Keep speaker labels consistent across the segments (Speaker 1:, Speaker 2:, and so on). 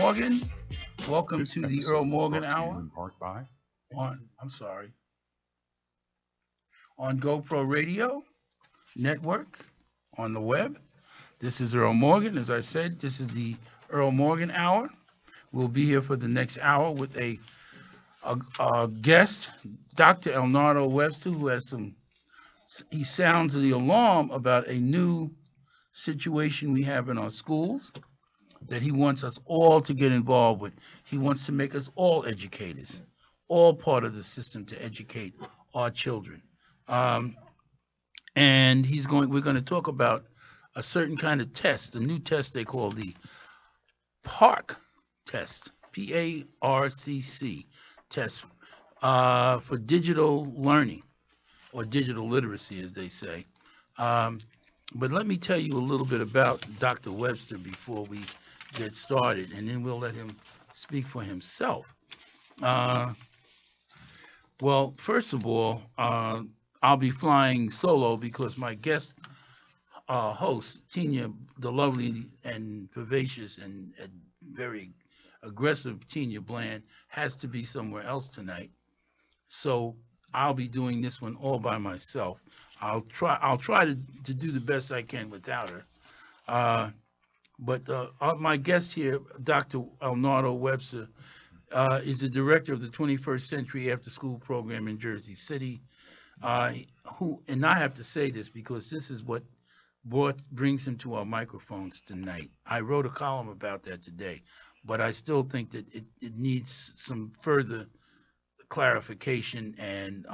Speaker 1: Morgan. Welcome
Speaker 2: This
Speaker 1: to the Earl
Speaker 2: episode is
Speaker 1: Morgan
Speaker 2: brought to you
Speaker 1: Hour
Speaker 2: in part by
Speaker 1: I'm sorry, on GoPro Radio Network on the web. This is Earl Morgan. As I said, this is the Earl Morgan Hour. We'll be here for the next hour with a guest, Dr. Elnardo Webster, who has he sounds the alarm about a new situation we have in our schools that he wants us all to get involved with. He wants to make us all educators, all part of the system to educate our children. Um, and we're going to talk about a certain kind of test, a new test they call the PARCC test, PARCC test, for digital learning or digital literacy, as they say. Um, but let me tell you a little bit about Dr. Webster before we get started, and then we'll let him speak for himself. Uh, well, first of all, I'll be flying solo because my guest host, Tina, the lovely and vivacious and very aggressive Tina Bland, has to be somewhere else tonight. So I'll be doing this one all by myself. I'll try to do the best I can without her. Uh, but my guest here, Dr. Elnardo Webster, is the director of the 21st Century After School Program in Jersey City. Uh, and I have to say this because this is what brings him to our microphones tonight. I wrote a column about that today, but I still think that it needs some further clarification and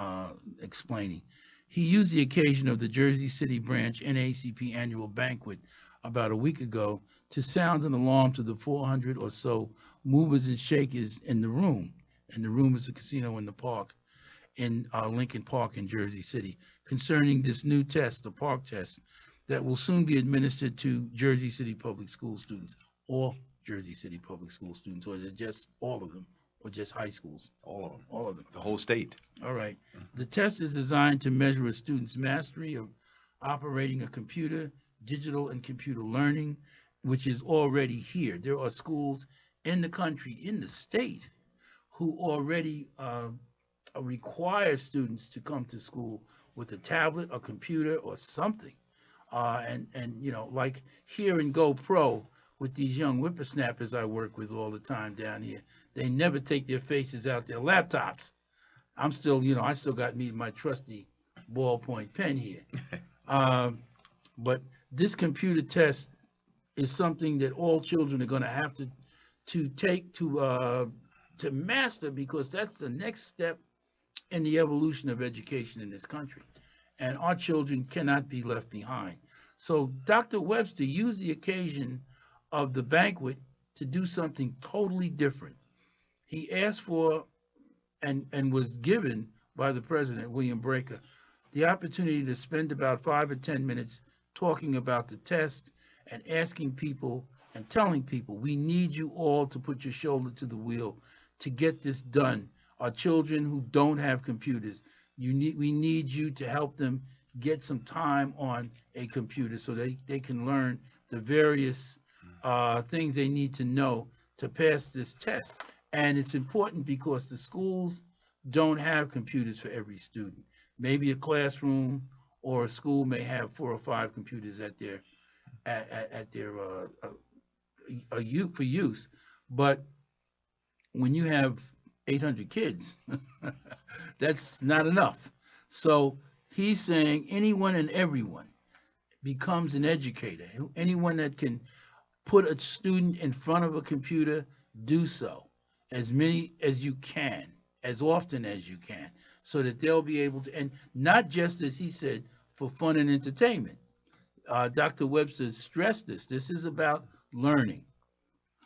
Speaker 1: explaining. He used the occasion of the Jersey City branch NAACP annual banquet about a week ago to sound an alarm to the 400 or so movers and shakers in the room. And the room is a casino in the park in Lincoln Park in Jersey City concerning this new test, the PARCC test, that will soon be administered to Jersey City public school students, all Jersey City public school students, or is it just all of them, or just high schools?
Speaker 2: all of them,
Speaker 1: All of them.
Speaker 2: the whole state.
Speaker 1: All right. The test is designed to measure a student's mastery of operating a computer, digital and computer learning, which is already here. There are schools in the country, in the state, who already require students to come to school with a tablet, a computer, or something. And like here in GoPro with these young whippersnappers I work with all the time down here, they never take their faces out their laptops. I'm still, I still got me my trusty ballpoint pen here. Um, but this computer test is something that all children are going to have to take to master because that's the next step in the evolution of education in this country. And our children cannot be left behind. So Dr. Webster used the occasion of the banquet to do something totally different. He asked for and was given by the president, William Breaker, the opportunity to spend about 5 or 10 minutes talking about the test and asking people and telling people, we need you all to put your shoulder to the wheel to get this done. Our children who don't have computers, we need you to help them get some time on a computer so they can learn the various things they need to know to pass this test. And it's important because the schools don't have computers for every student. Maybe a classroom or a school may have 4 or 5 computers at their for use, but when you have 800 kids, that's not enough. So he's saying anyone and everyone becomes an educator. Anyone that can put a student in front of a computer, do so as many as you can, as often as you can, so that they'll be able to, and not just as he said, for fun and entertainment. Dr. Webster stressed this. This is about learning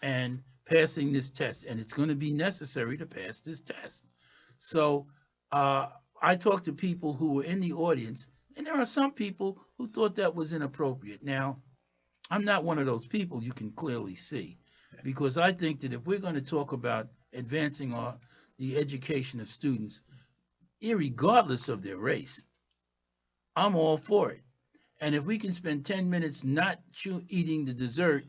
Speaker 1: and passing this test, and it's going to be necessary to pass this test. So I talked to people who were in the audience, and there are some people who thought that was inappropriate. Now, I'm not one of those people you can clearly see, because I think that if we're going to talk about advancing the education of students, irregardless of their race, I'm all for it. And if we can spend 10 minutes not eating the dessert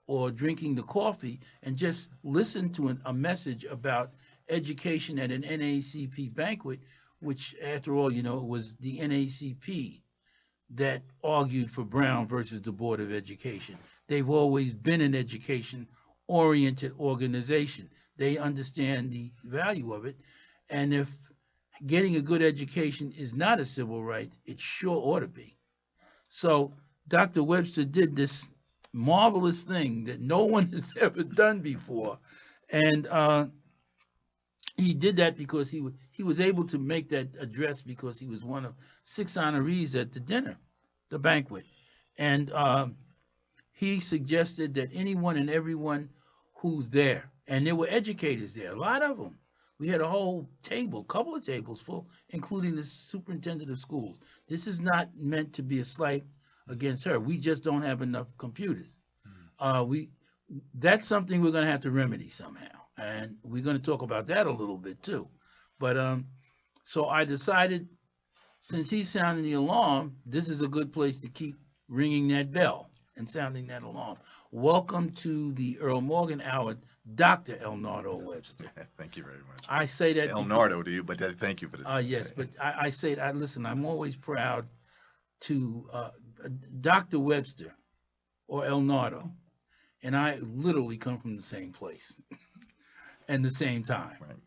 Speaker 1: or drinking the coffee and just listen to a message about education at an NAACP banquet, which, after all, it was the NAACP that argued for Brown versus the Board of Education. They've always been an education oriented organization. They understand the value of it. And if getting a good education is not a civil right, it sure ought to be. So Dr. Webster did this marvelous thing that no one has ever done before. And he did that because he was able to make that address because he was one of 6 honorees at the dinner, the banquet. And he suggested that anyone and everyone who's there, and there were educators there, a lot of them. We had a whole table, couple of tables full, including the superintendent of schools. This is not meant to be a slight against her. We just don't have enough computers. We That's something we're going to have to remedy somehow, and we're going to talk about that a little bit too. But so I decided, since he's sounding the alarm, this is a good place to keep ringing that bell and sounding that alarm. Welcome to the Earl Morgan Hour, Dr. Elnardo Webster.
Speaker 2: Thank you very much.
Speaker 1: I say that
Speaker 2: Elnardo to you, but thank you for the.
Speaker 1: yes, but I say, listen, I'm always proud to Dr. Webster or Elnardo, and I literally come from the same place and the same time.
Speaker 2: Right.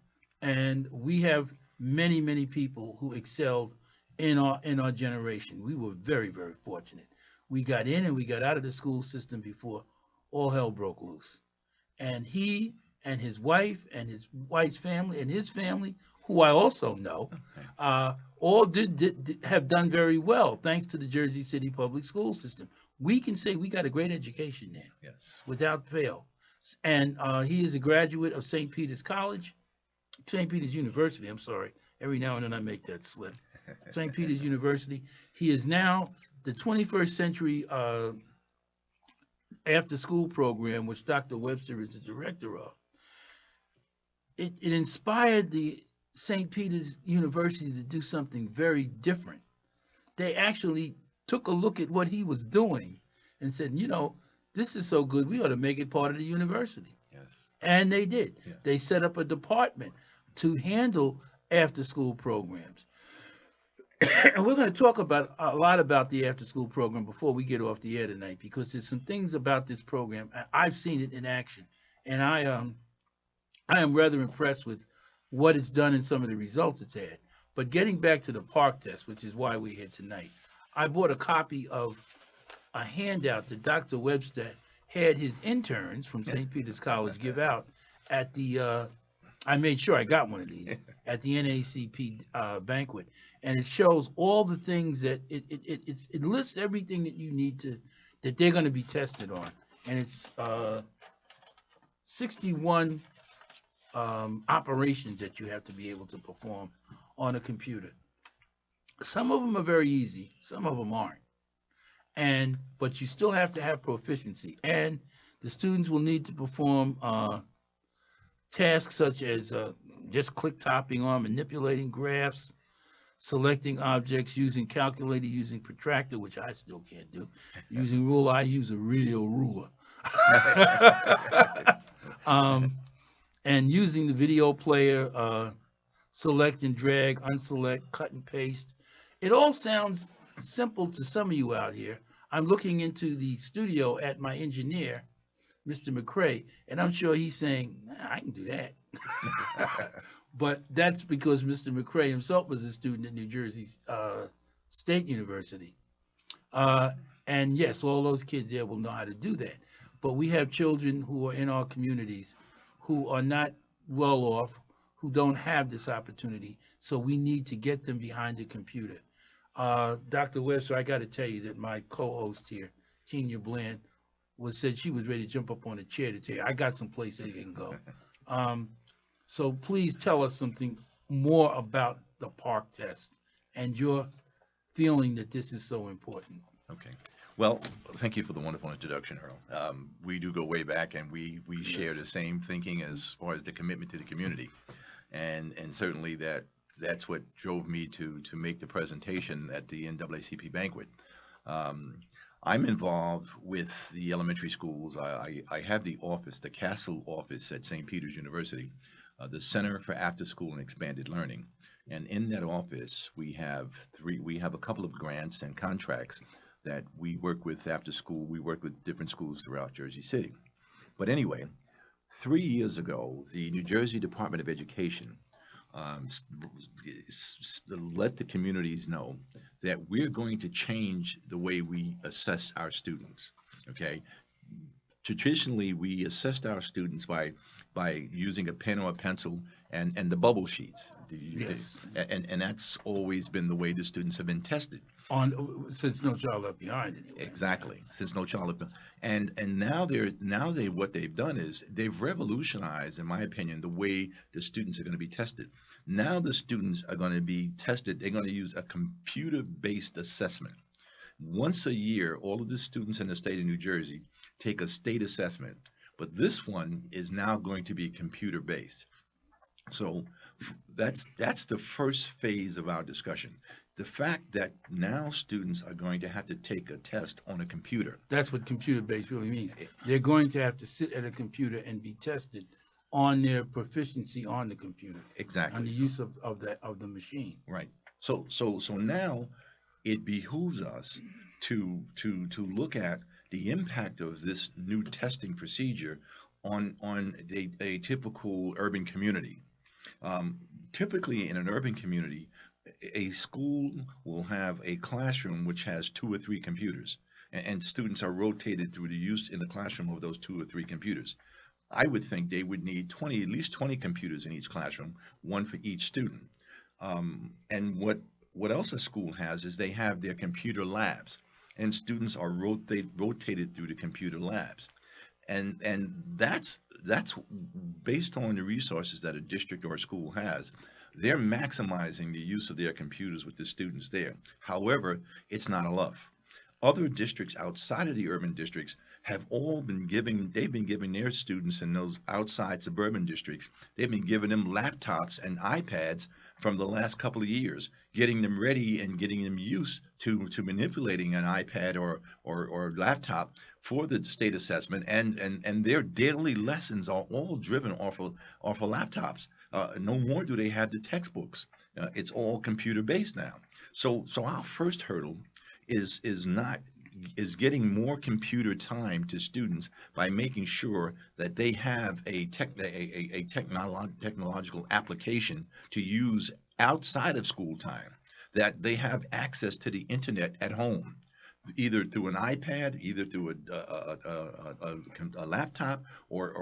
Speaker 1: And we have many, many people who excelled in our generation. We were very, very fortunate. We got in and we got out of the school system before all hell broke loose. And he and his wife's family and his family, who I also know, all did have done very well thanks to the Jersey City public school system. We can say we got a great education there.
Speaker 2: Yes.
Speaker 1: Without fail. And he is a graduate of St. Peter's University, I'm sorry. Every now and then I make that slip. St. Peter's University. He is now the 21st century after school program, which Dr. Webster is the director of. It inspired the St. Peter's University to do something very different. They actually took a look at what he was doing and said, this is so good, we ought to make it part of the university.
Speaker 2: Yes.
Speaker 1: And they did.
Speaker 2: Yeah.
Speaker 1: They set up a department to handle after-school programs. And we're going to talk a lot about the after-school program before we get off the air tonight, because there's some things about this program. I've seen it in action, and I am rather impressed with what it's done and some of the results it's had. But getting back to the park test, which is why we're here tonight, I bought a copy of a handout that Dr. Webster had his interns from St. Peter's College give out at the I made sure I got one of these at the NAACP banquet, and it shows all the things that it lists everything that you need that they're going to be tested on, and it's 61 operations that you have to be able to perform on a computer. Some of them are very easy, some of them aren't, but you still have to have proficiency, and the students will need to perform tasks such as just click topping on, manipulating graphs, selecting objects, using calculator, using protractor, which I still can't do, using ruler. I use a real ruler. And using the video player, select and drag, unselect, cut and paste. It all sounds simple to some of you out here. I'm looking into the studio at my engineer, Mr. McCrae, and I'm sure he's saying, I can do that. But that's because Mr. McCrae himself was a student at New Jersey State University. And yes, all those kids there will know how to do that. But we have children who are in our communities who are not well off, who don't have this opportunity. So we need to get them behind a computer. Dr. Webster, I got to tell you that my co-host here, Tanya Bland, said she was ready to jump up on a chair to tell you, I got some place they can go. So please tell us something more about the park test and your feeling that this is so important.
Speaker 2: Okay. Well, thank you for the wonderful introduction, Earl. We do go way back, and we share the same thinking as far as the commitment to the community, and certainly that's what drove me to make the presentation at the NAACP banquet. I'm involved with the elementary schools. I have the office, the Castle office at St. Peter's University, the Center for After School and Expanded Learning. And in that office, we have a couple of grants and contracts that we work with after school. We work with different schools throughout Jersey City. But anyway, 3 years ago, the New Jersey Department of Education um, let the communities know that we're going to change the way we assess our students. Okay, traditionally we assessed our students by using a pen or a pencil and the bubble sheets.
Speaker 1: Yes.
Speaker 2: And that's always been the way the students have been tested.
Speaker 1: Since No Child Left Behind, anyway.
Speaker 2: Exactly. Since no child left. And now they what they've done is they've revolutionized, in my opinion, the way the students are going to be tested. Now the students are going to be tested. They're going to use a computer-based assessment. Once a year, all of the students in the state of New Jersey take a state assessment, but this one is now going to be computer-based. So that's the first phase of our discussion. The fact that now students are going to have to take a test on a computer.
Speaker 1: That's what computer-based really means.
Speaker 2: E-
Speaker 1: They're going to have to sit at a computer and be tested on their proficiency on the computer, on the
Speaker 2: Exactly.
Speaker 1: use of the machine.
Speaker 2: Right. So now it behooves us to look at the impact of this new testing procedure on a typical urban community. Um, Typically, in an urban community, a school will have a classroom which has two or three computers, and students are rotated through the use in the classroom of those two or three computers. I would think they would need 20, at least 20 computers in each classroom, one for each student. And what else a school has is they have their computer labs, and students are rotated through the computer labs. And that's based on the resources that a district or a school has. They're maximizing the use of their computers with the students there. However, it's not enough. Other districts outside of the urban districts have all been giving, they've been giving their students in those outside suburban districts, they've been giving them laptops and iPads from the last couple of years, getting them ready and getting them used to manipulating an iPad or laptop for the state assessment, and their daily lessons are all driven off of laptops. No more do they have the textbooks. It's all computer based now. So our first hurdle is not is getting more computer time to students by making sure that they have technological application to use outside of school time, that they have access to the internet at home, either through an iPad, either through a laptop, or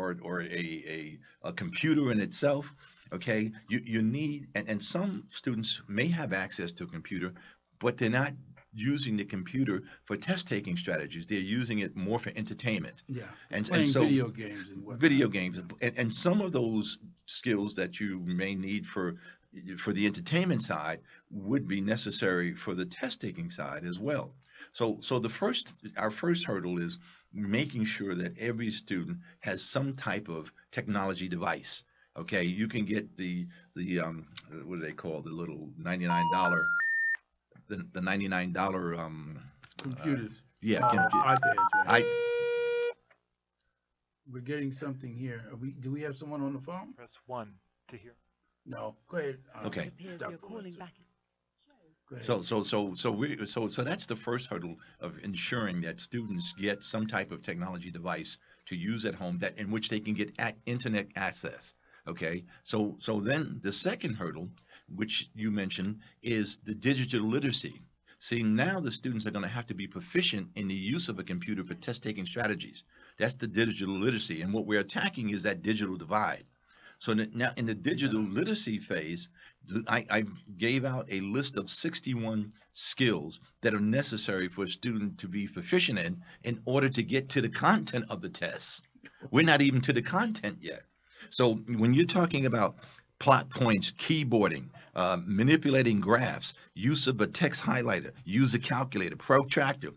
Speaker 2: a computer in itself. Okay, you need, and some students may have access to a computer, but they're not using the computer for test taking strategies. They're using it more for entertainment.
Speaker 1: Yeah,
Speaker 2: And
Speaker 1: playing
Speaker 2: so
Speaker 1: video games and whatnot.
Speaker 2: video games, and some of those skills that you may need for the entertainment side would be necessary for the test taking side as well. So our first hurdle is making sure that every student has some type of technology device. Okay, you can get the what do they call the little the $99 uh,
Speaker 1: Computers,
Speaker 2: yeah,
Speaker 1: iPads, right?
Speaker 2: I
Speaker 1: We're getting something here. Do we have someone on the phone?
Speaker 3: Press 1 to hear.
Speaker 1: No. Go ahead.
Speaker 2: Okay.
Speaker 4: It appears
Speaker 1: Dr.
Speaker 4: you're calling
Speaker 1: Winston.
Speaker 4: back.
Speaker 1: Go ahead.
Speaker 2: so that's the first hurdle of ensuring that students get some type of technology device to use at home that in which they can get internet access. Okay, so then the second hurdle, which you mentioned, is the digital literacy. See, now the students are going to have to be proficient in the use of a computer for test taking strategies. That's the digital literacy, and what we're attacking is that digital divide. So now in the digital literacy phase, I gave out a list of 61 skills that are necessary for a student to be proficient in order to get to the content of the tests. We're not even to the content yet. So when you're talking about plot points, keyboarding, manipulating graphs, use of a text highlighter, use a calculator, protractor,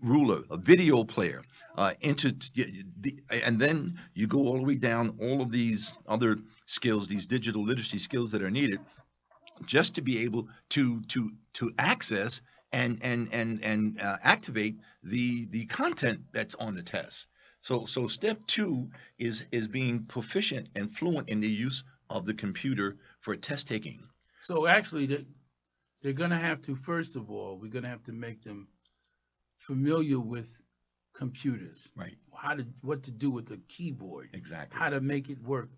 Speaker 2: ruler, a video player, and then you go all the way down all of these other skills, these digital literacy skills that are needed just to be able to access and activate the content that's on the test. So step two is being proficient and fluent in the use of the computer for test taking.
Speaker 1: So actually, they're going to have to, first of all, we're going to have to make them familiar with computers,
Speaker 2: Right.
Speaker 1: what to do with the keyboard,
Speaker 2: Exactly.
Speaker 1: how to make it work.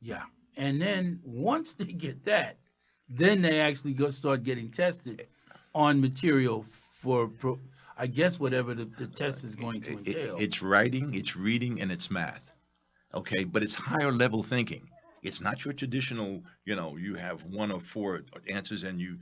Speaker 1: Yeah. And then once they get that, then they actually start getting tested on material for, I guess, whatever the test is going to entail.
Speaker 2: It's writing, it's reading, and it's math. Okay, but it's higher level thinking. It's not your traditional, you have one or four answers and you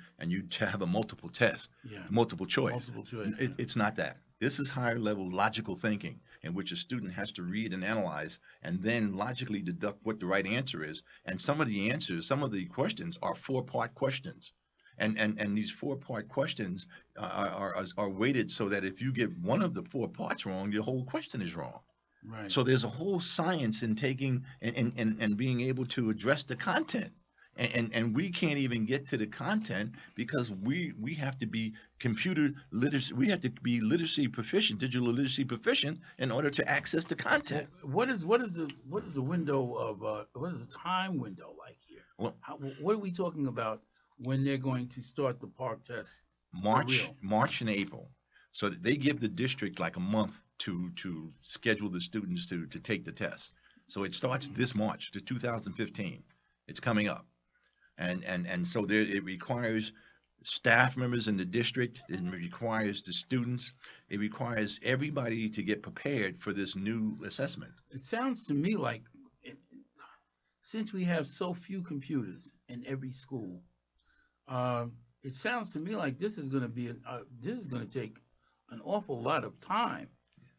Speaker 2: have a multiple test,
Speaker 1: Yeah.
Speaker 2: multiple choice.
Speaker 1: Multiple choice.
Speaker 2: It's not that. This is higher level logical thinking in which a student has to read and analyze and then logically deduct what the right answer is. And some of the answers, some of the questions are four-part questions. And these four-part questions are weighted so that if you get one of the four parts wrong, your whole question is wrong.
Speaker 1: Right.
Speaker 2: So there's a whole science in taking and being able to address the content. And we can't even get to the content because we have to be computer literacy. We have to be literacy proficient, digital literacy proficient, in order to access the content.
Speaker 1: What is the window of what is the time window like here?
Speaker 2: Well,
Speaker 1: What are we talking about when they're going to start the park test?
Speaker 2: March and April. So they give the district like a month to schedule the students to take the test. So it starts this March to 2015. It's coming up. And so it requires staff members in the district. It requires the students. It requires everybody to get prepared for this new assessment.
Speaker 1: It sounds to me like, since we have so few computers in every school, it sounds to me like this is going to take an awful lot of time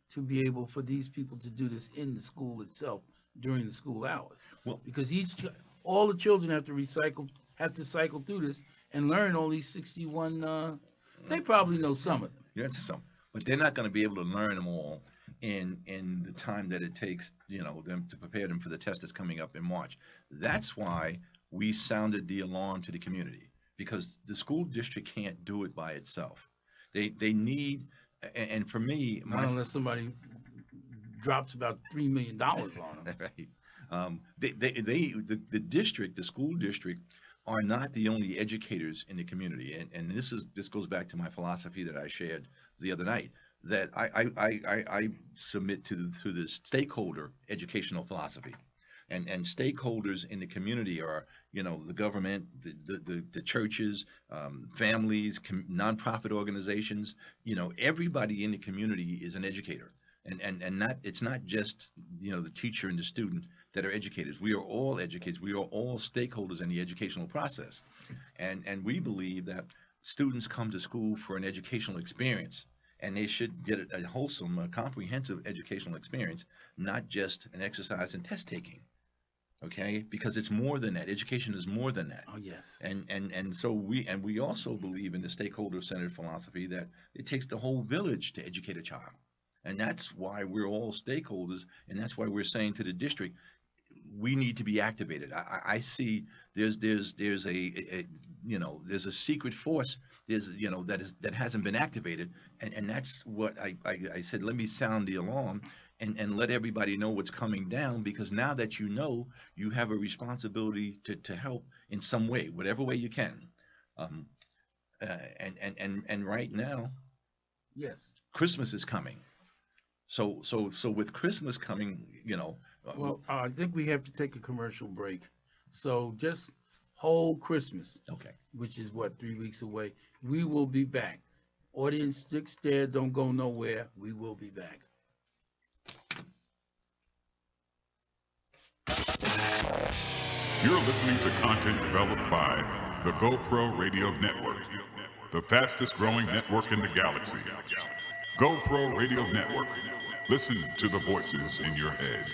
Speaker 1: to be able for these people to do this in the school itself during the school hours.
Speaker 2: Well,
Speaker 1: because all the children have to cycle through this and learn all these 61. They probably know some of them.
Speaker 2: Yeah, some, but they're not going to be able to learn them all in the time that it takes, them to prepare them for the test that's coming up in March. That's why we sounded the alarm to the community, because the school district can't do it by itself. They need, and for me,
Speaker 1: not unless somebody drops about $3 million on them.
Speaker 2: Right. The district, the school district, are not the only educators in the community, and this goes back to my philosophy that I shared the other night, that I submit to the stakeholder educational philosophy. And stakeholders in the community are, the government, the churches, families, nonprofit organizations. Everybody in the community is an educator, and it's not just the teacher and the student that are educators. We are all educators. We are all stakeholders in the educational process, and we believe that students come to school for an educational experience, and they should get a wholesome, comprehensive educational experience, not just an exercise in test taking. Okay, because it's more than that. Education is more than that.
Speaker 1: Oh yes.
Speaker 2: And so we also believe in the stakeholder-centered philosophy that it takes the whole village to educate a child, and that's why we're all stakeholders, and that's why we're saying to the district, we need to be activated. I see there's a secret force that hasn't been activated, and that's what I said. Let me sound the alarm. And let everybody know what's coming down, because now that you have a responsibility to help in some way, whatever way you can. And right now,
Speaker 1: yes,
Speaker 2: Christmas is coming. So with Christmas coming,
Speaker 1: Well, I think we have to take a commercial break. So just hold Christmas.
Speaker 2: Okay.
Speaker 1: Which is 3 weeks away. We will be back. Audience, stick there. Don't go nowhere. We will be back.
Speaker 3: You're listening to content developed by the GoPro Radio Network, the fastest growing network in the galaxy. GoPro Radio Network. Listen to the voices in your head.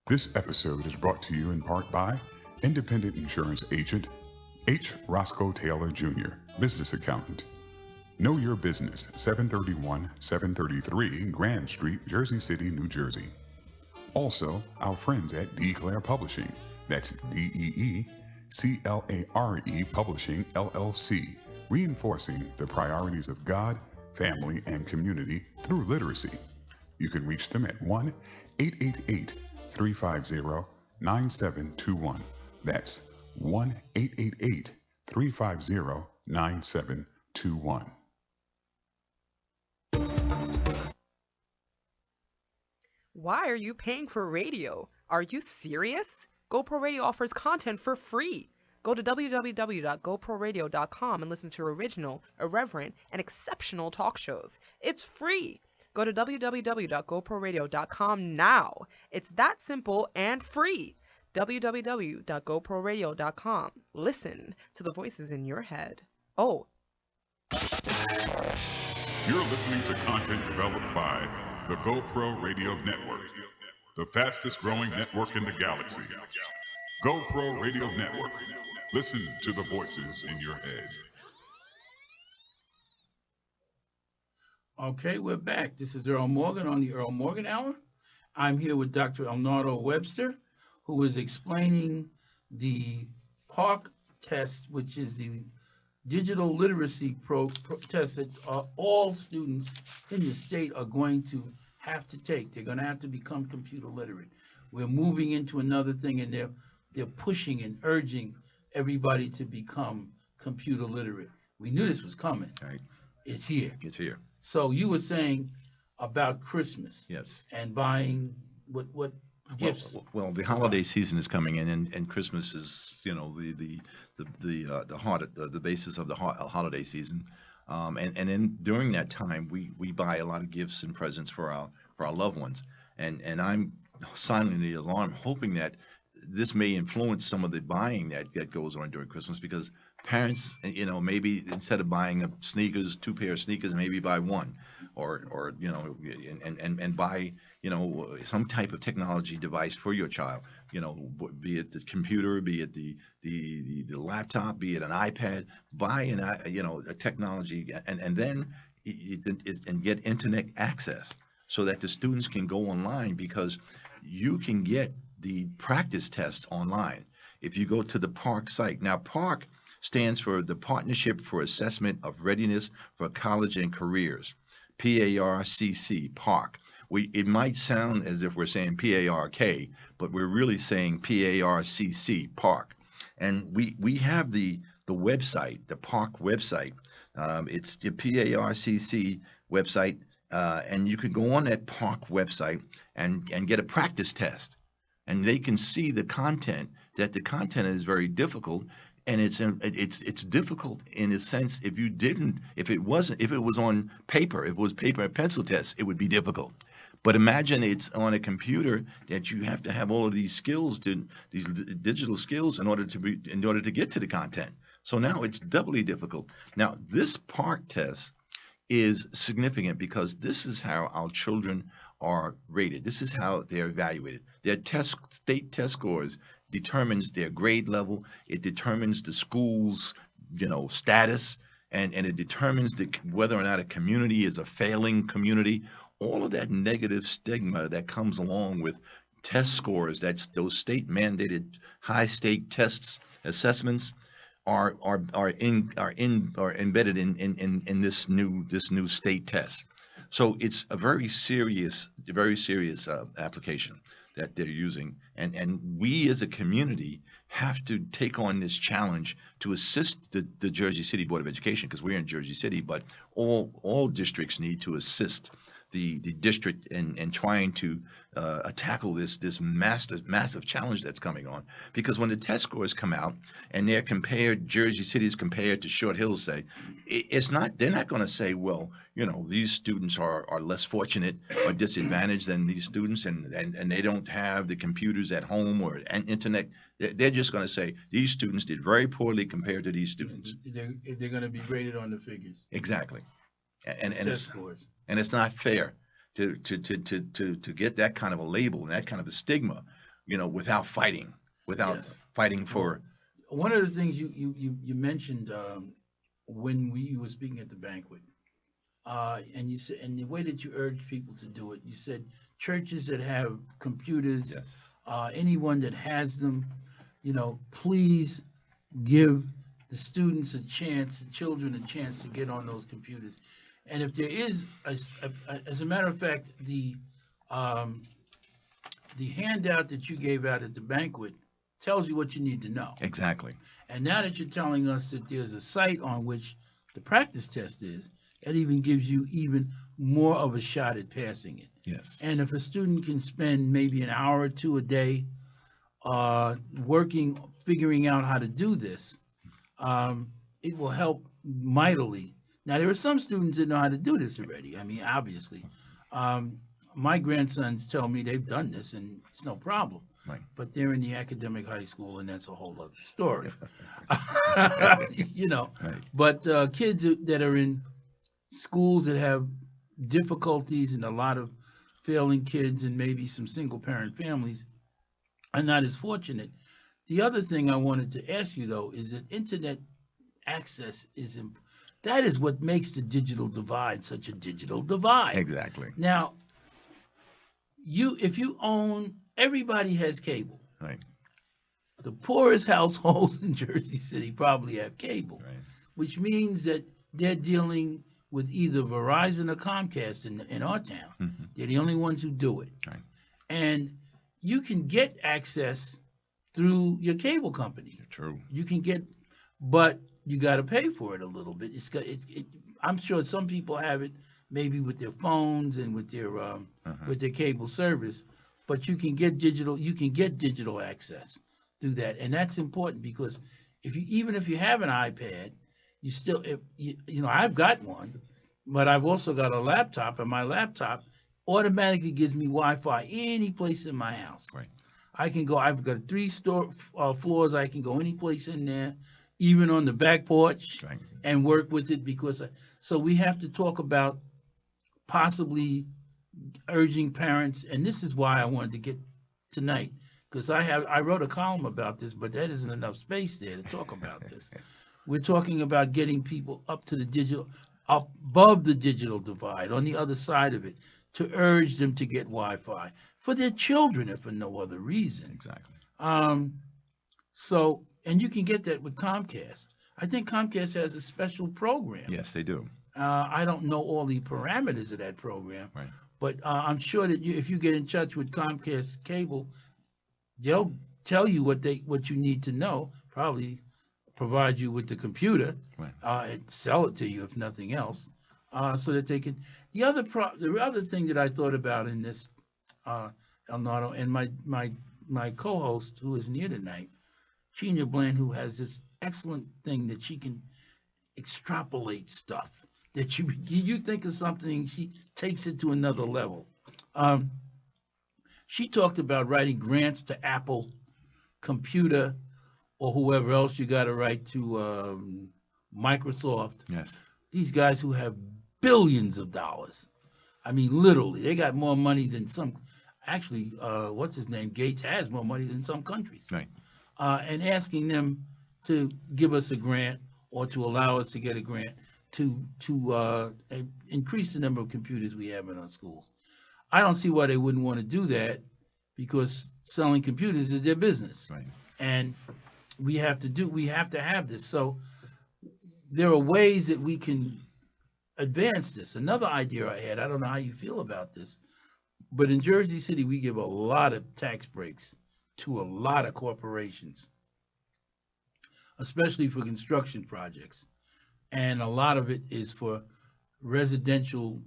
Speaker 3: This episode is brought to you in part by independent insurance agent H. Roscoe Taylor Jr., business accountant. Know Your Business, 733 Grand Street, Jersey City, New Jersey. Also, our friends at Declare Publishing, that's CLARE Publishing, LLC, reinforcing the priorities of God, family, and community through literacy. You can reach them at 1-888 350 9721. That's 1-888 350 9721.
Speaker 4: Why are you paying for radio? Are you serious? GoPro Radio offers content for free. Go to www.goproradio.com and listen to original, irreverent, and exceptional talk shows. It's free. Go to www.goproradio.com now. It's that simple and free. www.goproradio.com. Listen to the voices in your head. Oh,
Speaker 3: You're listening to content developed by the GoPro Radio Network, the fastest growing network in the galaxy. GoPro Radio Network. Listen to the voices in your head.
Speaker 1: Okay, we're back. This is Earl Morgan on the Earl Morgan Hour. I'm here with Dr. Elnardo Webster, who is explaining the PARC test, which is the digital literacy test that all students in the state are going to have to take. They're going to have to become computer literate. We're moving into another thing, and they're pushing and urging everybody to become computer literate. We knew this was coming.
Speaker 2: Right.
Speaker 1: It's here.
Speaker 2: It's here.
Speaker 1: So you were saying about Christmas.
Speaker 2: Yes.
Speaker 1: And buying what gifts.
Speaker 2: Well, the holiday season is coming in, and Christmas is, the heart, the basis of the holiday season. And then during that time, we buy a lot of gifts and presents for our loved ones. And I'm sounding the alarm, hoping that this may influence some of the buying that goes on during Christmas, because parents, maybe instead of buying two pair of sneakers, maybe buy one, or and buy some type of technology device for your child, be it the computer, be it the laptop, be it an iPad, buy a technology, and then and get internet access so that the students can go online, because you can get the practice tests online if you go to the PARC site. Now, PARC stands for the Partnership for Assessment of Readiness for College and Careers, PARCC, PARC. It might sound as if we're saying PARK, but we're really saying PARCC, PARC. And we have the website, the PARC website. It's the PARCC website, and you can go on that PARC website and get a practice test. And they can see the content, that the content is very difficult, and it's difficult in a sense. If it was on paper, if it was paper and pencil test, it would be difficult. But imagine it's on a computer that you have to have all of these skills, these digital skills, in order to get to the content. So now it's doubly difficult. Now this PARC test is significant because this is how our children are rated. This is how they're evaluated. Their state test scores determines their grade level. It determines the school's, status, and it determines whether or not a community is a failing community. All of that negative stigma that comes along with test scores, that's those state mandated high stake tests, assessments, are embedded in this new state test. So it's a very serious application that they're using, and we as a community have to take on this challenge to assist the Jersey City Board of Education, because we're in Jersey City, but all districts need to assist the district in trying to tackle this massive challenge that's coming on. Because when the test scores come out and they're compared, Jersey City is compared to Short Hills, say, they're not going to say, well, these students are less fortunate or disadvantaged than these students, and they don't have the computers at home or internet. They're just going to say these students did very poorly compared to these students.
Speaker 1: They're going to be graded on the figures.
Speaker 2: Exactly. And
Speaker 1: test scores.
Speaker 2: And it's not fair to get that kind of a label and that kind of a stigma, without fighting for.
Speaker 1: One of the things you mentioned when you were speaking at the banquet, and you said, and the way that you urged people to do it, you said churches that have computers,
Speaker 2: Yes.
Speaker 1: Anyone that has them, please give the students a chance, the children a chance to get on those computers. And if there is, as a matter of fact, um, the handout that you gave out at the banquet tells you what you need to know.
Speaker 2: Exactly.
Speaker 1: And now that you're telling us that there's a site on which the practice test is, it even gives you even more of a shot at passing it.
Speaker 2: Yes.
Speaker 1: And if a student can spend maybe an hour or two a day working, figuring out how to do this, it will help mightily. Now, there are some students that know how to do this already. I mean, obviously. My grandsons tell me they've done this and it's no problem.
Speaker 2: Right.
Speaker 1: But they're in the academic high school and that's a whole other story. You know.
Speaker 2: Right.
Speaker 1: But kids that are in schools that have difficulties and a lot of failing kids and maybe some single parent families are not as fortunate. The other thing I wanted to ask you though is that internet access is that is what makes the digital divide such a digital divide.
Speaker 2: Exactly.
Speaker 1: Now, if you own, everybody has cable.
Speaker 2: Right.
Speaker 1: The poorest households in Jersey City probably have cable,
Speaker 2: Right.
Speaker 1: which means that they're dealing with either Verizon or Comcast in our town.
Speaker 2: Mm-hmm.
Speaker 1: They're the only ones who do it.
Speaker 2: Right.
Speaker 1: And you can get access through your cable company.
Speaker 2: True.
Speaker 1: You can get, but you got to pay for it a little bit. I'm sure some people have it maybe with their phones and with their cable service, but you can get digital access through that, and that's important because even if you have an iPad, you still I've got one, but I've also got a laptop, and my laptop automatically gives me Wi-Fi any place in my house.
Speaker 2: Right.
Speaker 1: I've got 3 floors. I can go any place in there, even on the back porch,
Speaker 2: Right.
Speaker 1: and work with it so we have to talk about possibly urging parents, and this is why I wanted to get tonight, because I wrote a column about this, but that isn't enough space there to talk about this. We're talking about getting people up above the digital divide, on the other side of it, to urge them to get Wi-Fi for their children, if for no other reason.
Speaker 2: Exactly.
Speaker 1: And you can get that with Comcast. I think Comcast has a special program.
Speaker 2: Yes, they do.
Speaker 1: I don't know all the parameters of that program,
Speaker 2: Right.
Speaker 1: but I'm sure that if you get in touch with Comcast Cable, they'll tell you what you need to know, probably provide you with the computer,
Speaker 2: Right.
Speaker 1: And sell it to you if nothing else, so that they can. The other thing that I thought about in this, Elnardo, and my co-host who isn't here tonight, Gina Bland, who has this excellent thing that she can extrapolate stuff. That you think of something, she takes it to another level. She talked about writing grants to Apple, Computer, or whoever else you got to write to, Microsoft.
Speaker 2: Yes.
Speaker 1: These guys who have billions of dollars. I mean, literally, they got more money than some. Actually, what's his name? Gates has more money than some countries.
Speaker 2: Right.
Speaker 1: And asking them to give us a grant or to allow us to get a grant to increase the number of computers we have in our schools. I don't see why they wouldn't want to do that, because selling computers is their business.
Speaker 2: Right.
Speaker 1: And we have to have this. So there are ways that we can advance this. Another idea I had, I don't know how you feel about this, but in Jersey City, we give a lot of tax breaks to a lot of corporations, especially for construction projects. And a lot of it is for residential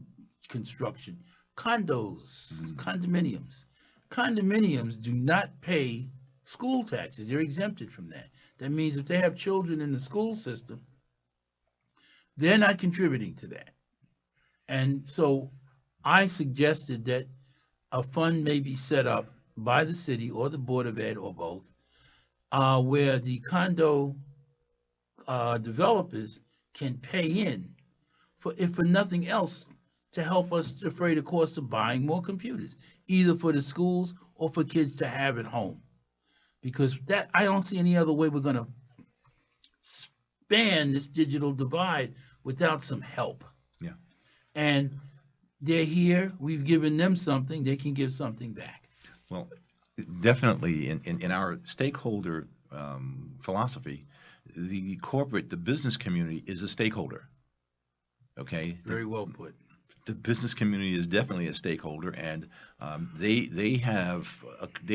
Speaker 1: construction. Condos, condominiums. Condominiums do not pay school taxes. They're exempted from that. That means if they have children in the school system, they're not contributing to that. And so I suggested that a fund may be set up by the city or the Board of Ed or both, where the condo developers can pay in, if for nothing else, to help us defray the cost of buying more computers, either for the schools or for kids to have at home. Because I don't see any other way we're going to span this digital divide without some help.
Speaker 2: Yeah.
Speaker 1: And they're here. We've given them something. They can give something back.
Speaker 2: Well, definitely in our stakeholder philosophy, the business community is a stakeholder. Okay,
Speaker 1: Very well put.
Speaker 2: the business community is definitely a stakeholder, and they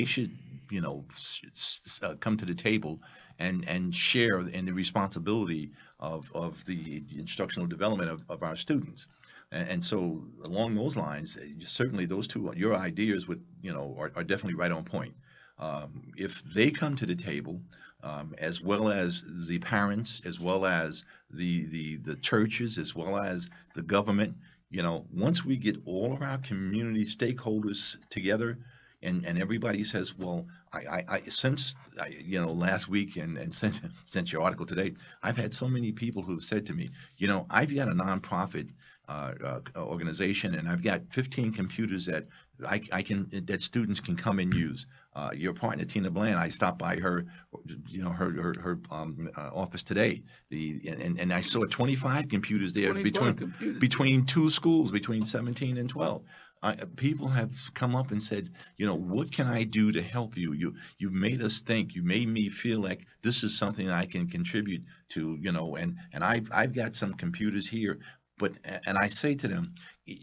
Speaker 2: should come to the table and share in the responsibility of the instructional development of our students. And so along those lines, certainly those two your ideas are definitely right on point. If they come to the table, as well as the parents, as well as the churches, as well as the government, once we get all of our community stakeholders together, and everybody says, well, last week and since your article today, I've had so many people who've said to me, I've got a nonprofit organization, and I've got 15 computers that that students can come and use. Your partner Tina Bland, I stopped by her office today. And I saw 25 computers there
Speaker 1: 25 computers.
Speaker 2: between two schools, between 17 and 12. People have come up and said, what can I do to help you? You made us think. You made me feel like this is something I can contribute to. And I've got some computers here. And I say to them,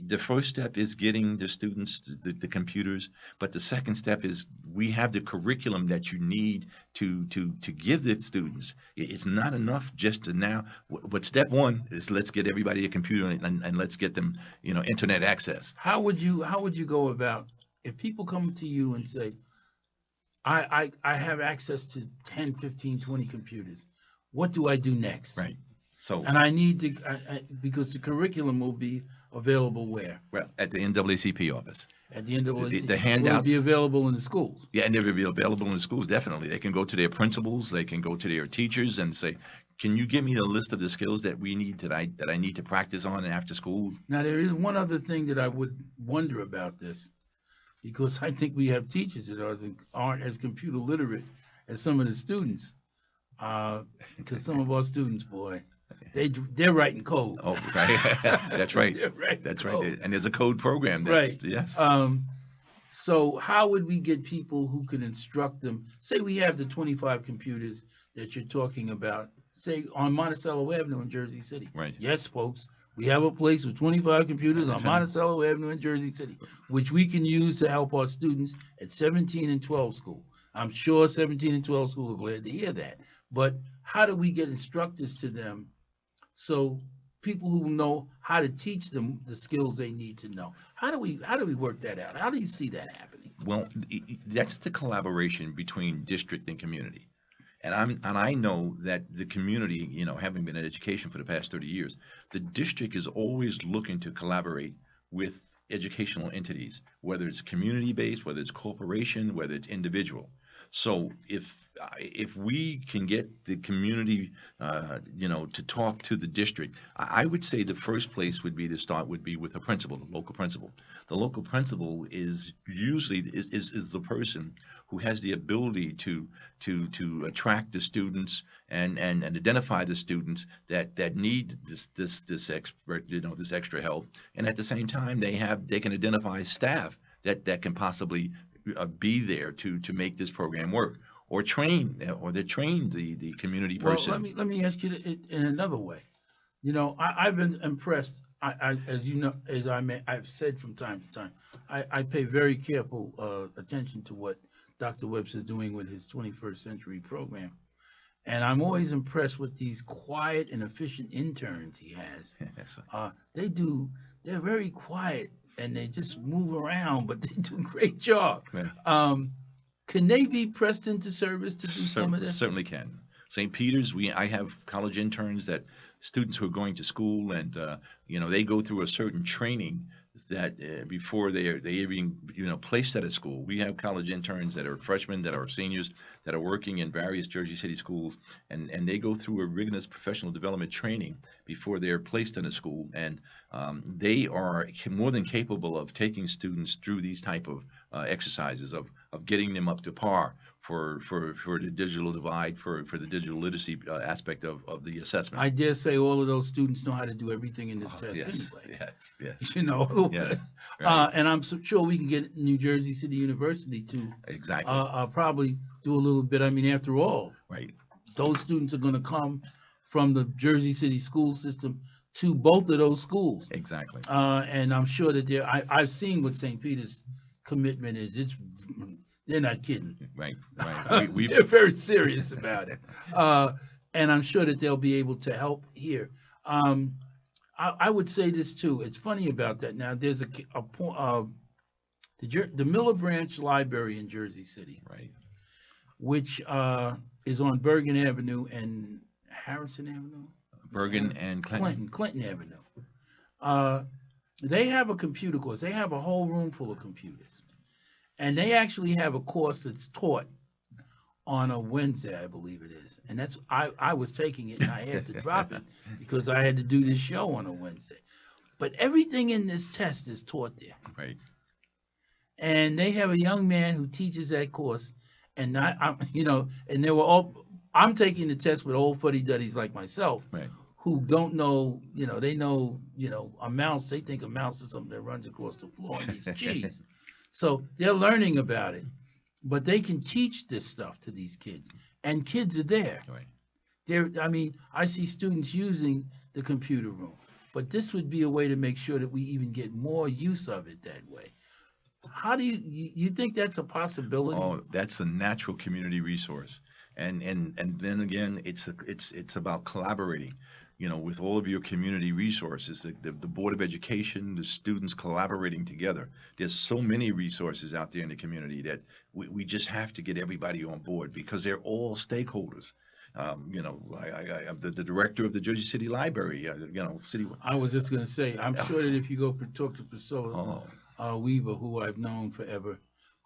Speaker 2: the first step is getting the students the computers, but the second step is we have the curriculum that you need to give the students. It's not enough just to now. But step one is let's get everybody a computer and let's get them internet access.
Speaker 1: How would you go about if people come to you and say, I have access to 10, 15, 20 computers. What do I do next?
Speaker 2: Right. So,
Speaker 1: and I need to, because the curriculum will be available where?
Speaker 2: Well, at the NAACP office.
Speaker 1: At the NAACP.
Speaker 2: The handouts.
Speaker 1: Will it be available in the schools?
Speaker 2: Yeah, and they will be available in the schools, definitely. They can go to their principals, they can go to their teachers and say, can you give me a list of the skills that we need, that I need to practice on after school?
Speaker 1: Now, there is one other thing that I would wonder about this, because I think we have teachers that aren't as computer literate as some of the students. Because some of our students, boy, they're writing code.
Speaker 2: Oh, right. That's right.
Speaker 1: That's
Speaker 2: right. And there's a code program.
Speaker 1: Right.
Speaker 2: Yes.
Speaker 1: So how would we get people who can instruct them? Say we have the 25 computers that you're talking about, say on Monticello Avenue in Jersey City.
Speaker 2: Right.
Speaker 1: Yes, folks. We have a place with 25 computers
Speaker 2: That's
Speaker 1: on
Speaker 2: right.
Speaker 1: Monticello Avenue in Jersey City, which we can use to help our students at 17 and 12 school. I'm sure 17 and 12 school are glad to hear that. But how do we get instructors to them so people who know how to teach them the skills they need to know? How do we work that out? How do you see that happening?
Speaker 2: Well, that's the collaboration between district and community. And I know that the community, having been in education for the past 30 years, the district is always looking to collaborate with educational entities, whether it's community-based, whether it's corporation, whether it's individual. So if we can get the community, to talk to the district, I would say the first place would be with a principal, the local principal. The local principal is usually is the person who has the ability to attract the students and identify the students that need this expert, this extra help, and at the same time they can identify staff that can possibly be there to make this program work, or they train the community person.
Speaker 1: Well, let me ask you in another way. I've been impressed. I've said from time to time, I pay very careful attention to what Dr. Webster's doing with his 21st century program. And I'm always impressed with these quiet and efficient interns he has.
Speaker 2: Yes.
Speaker 1: They're very quiet and they just move around, but they do a great job.
Speaker 2: Yeah.
Speaker 1: Can they be pressed into service to do some of this?
Speaker 2: Certainly can. St. Peter's, I have college interns, that students who are going to school, and they go through a certain training that before they even placed at a school. We have college interns that are freshmen, that are seniors, that are working in various Jersey City schools, and they go through a rigorous professional development training before they're placed in a school, and they are more than capable of taking students through these type of exercises of getting them up to par for the digital divide, for the digital literacy aspect of the assessment.
Speaker 1: I dare say all of those students know how to do everything in this test
Speaker 2: Yes,
Speaker 1: anyway.
Speaker 2: yes.
Speaker 1: Yeah, right. And I'm sure we can get New Jersey City University to
Speaker 2: Exactly.
Speaker 1: probably do a little bit. I mean, after all,
Speaker 2: Right.
Speaker 1: Those students are going to come from the Jersey City school system to both of those schools.
Speaker 2: Exactly.
Speaker 1: And I'm sure that I've seen what St. Peter's commitment is. They're not kidding.
Speaker 2: Right. Right.
Speaker 1: They're very serious about it. And I'm sure that they'll be able to help here. I would say this too. It's funny about that. Now, there's the Miller Branch Library in Jersey City,
Speaker 2: Right.
Speaker 1: which is on Bergen Avenue and Harrison Avenue.
Speaker 2: Bergen and
Speaker 1: Clinton Avenue. They have a computer course. They have a whole room full of computers, and they actually have a course that's taught on a Wednesday, I believe it is. And that's I was taking it and I had to drop it because I had to do this show on a Wednesday. But everything in this test is taught there.
Speaker 2: Right.
Speaker 1: And they have a young man who teaches that course, and and they were all. I'm taking the test with old fuddy-duddies like myself,
Speaker 2: Right.
Speaker 1: who don't know, they know, a mouse. They think a mouse is something that runs across the floor and eats cheese. So they're learning about it, but they can teach this stuff to these kids, and kids are there.
Speaker 2: Right.
Speaker 1: I see students using the computer room, but this would be a way to make sure that we even get more use of it that way. How do you think that's a possibility?
Speaker 2: Oh, that's a natural community resource, and then again, it's about collaborating, with all of your community resources, the Board of Education, the students collaborating together. There's so many resources out there in the community that we just have to get everybody on board because they're all stakeholders. I'm the director of the Jersey City Library. City.
Speaker 1: I was just going to say, I'm sure that if you go talk to Priscilla Weaver, who I've known forever,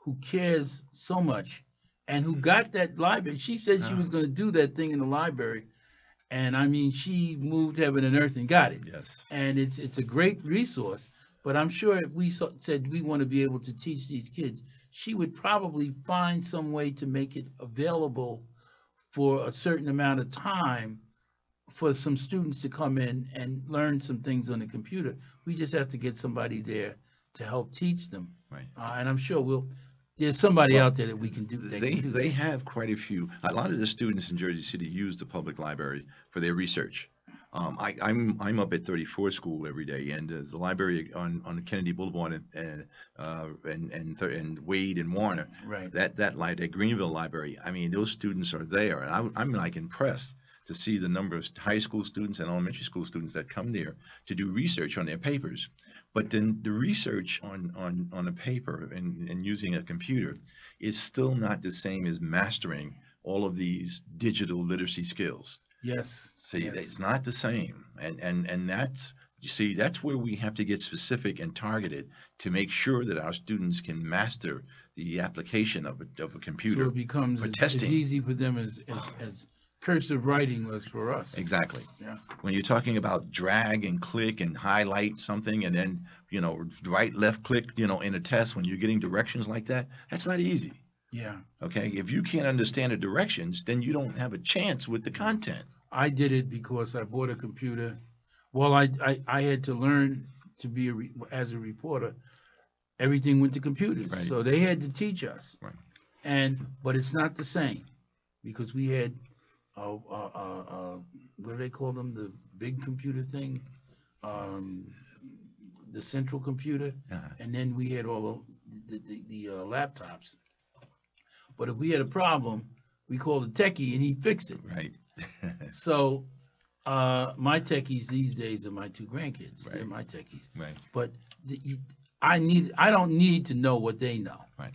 Speaker 1: who cares so much, and who got that library. She said she was going to do that thing in the library, and she moved heaven and earth and got it.
Speaker 2: Yes.
Speaker 1: And it's a great resource. But I'm sure if we said we want to be able to teach these kids, she would probably find some way to make it available for a certain amount of time for some students to come in and learn some things on the computer. We just have to get somebody there to help teach them.
Speaker 2: Right.
Speaker 1: And I'm sure there's somebody out there that we can do.
Speaker 2: They have quite a few. A lot of the students in Jersey City use the public library for their research. I'm up at 34 School every day, and the library on Kennedy Boulevard and Wade and Warner.
Speaker 1: Right.
Speaker 2: That Greenville library. Those students are there, and I'm like impressed to see the number of high school students and elementary school students that come there to do research on their papers. But then the research on a paper and using a computer is still not the same as mastering all of these digital literacy skills.
Speaker 1: Yes.
Speaker 2: See,
Speaker 1: yes.
Speaker 2: It's not the same. And that's where we have to get specific and targeted to make sure that our students can master the application of a computer.
Speaker 1: So it becomes as easy for them as cursive writing was for us.
Speaker 2: Exactly.
Speaker 1: Yeah.
Speaker 2: When you're talking about drag and click and highlight something and then, right, left click, in a test, when you're getting directions like that, that's not easy.
Speaker 1: Yeah.
Speaker 2: Okay. If you can't understand the directions, then you don't have a chance with the content.
Speaker 1: I did it because I bought a computer. Well, I had to learn to be as a reporter. Everything went to computers.
Speaker 2: Right.
Speaker 1: So they had to teach us.
Speaker 2: Right.
Speaker 1: But it's not the same because we had what do they call them? The big computer thing, the central computer, and then we had all the laptops. But if we had a problem, we called a techie and he'd fix it.
Speaker 2: Right.
Speaker 1: So my techies these days are my two grandkids.
Speaker 2: Right.
Speaker 1: They're my techies.
Speaker 2: Right.
Speaker 1: But I don't need to know what they know.
Speaker 2: Right.